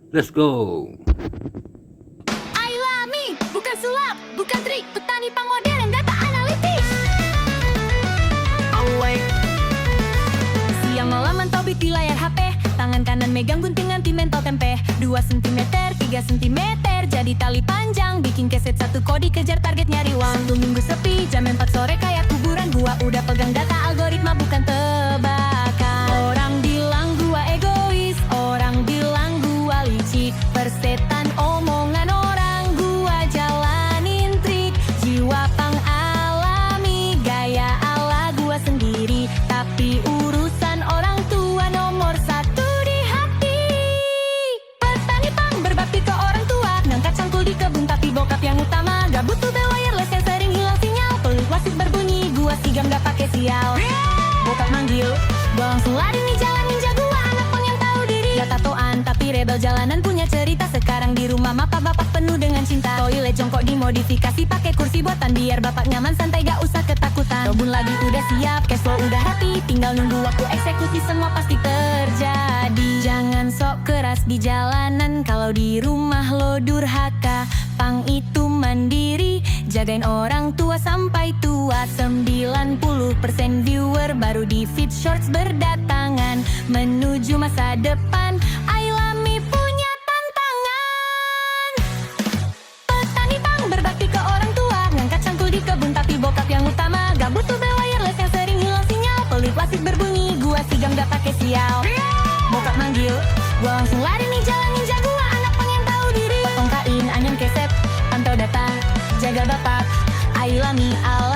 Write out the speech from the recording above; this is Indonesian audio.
Let's go. Ailami, bukan sulap, bukan trik, petani pang modern data analitik. Awake. Siang malam mantau beat di layar HP, tangan kanan megang gunting anti mentol tempe. 2 cm, 3 cm, jadi tali panjang, bikin keset satu kodi kejar target nyari uang. 1 minggu sepi, jam 4 sore kayak kuburan, gua udah pegang data algoritma bukan tebakan. Orang bilang gua egois, orang bilang gua licik, persetan omongan orang, gua jalanin trik. Jiwa pang alami, gaya ala gua sendiri, tapi urusan orang tua nomor 1 di hati. Petani pang berbakti ke orang tua, ngangkat cangkul di kebun tapi bokap yang utama. Gak butuh bel wireless yang sering hilang sinyal, peluit wasit berbunyi, gua sigam gak pake sial. Bokap manggil, gua langsung lari nih jalan ninja, gua anak pang yang tahu diri. Gak tatoan tapi rebel jalanan punya cerita. Sekarang di rumah mapa bapak penuh dengan cinta. Toilet jongkok dimodifikasi pakai kursi buatan, biar bapak nyaman santai gak usah ketakutan. Kebun lagi udah siap, cash flow udah happy, tinggal nunggu waktu eksekusi, semua pasti terjadi. Jangan sok keras di jalanan, kalau di rumah lo durhaka. Pang itu mandiri, jagain orang tua sampai tua. 90% viewer baru di feed shorts berdatangan, menuju masa depan. Ailami punya tantangan. Petani pang berbakti ke orang tua, ngangkat cangkul di kebun tapi bokap yang utama. Gak butuh bel wireless yang sering hilang sinyal, peluit wasit berbunyi, gua sigam gak pake sial. Bokap manggil, gua langsung lari nih jalan ninja, gua anak pengen tahu diri. Potong kain, anyam keset, pantau data, jaga bapak. Ailami al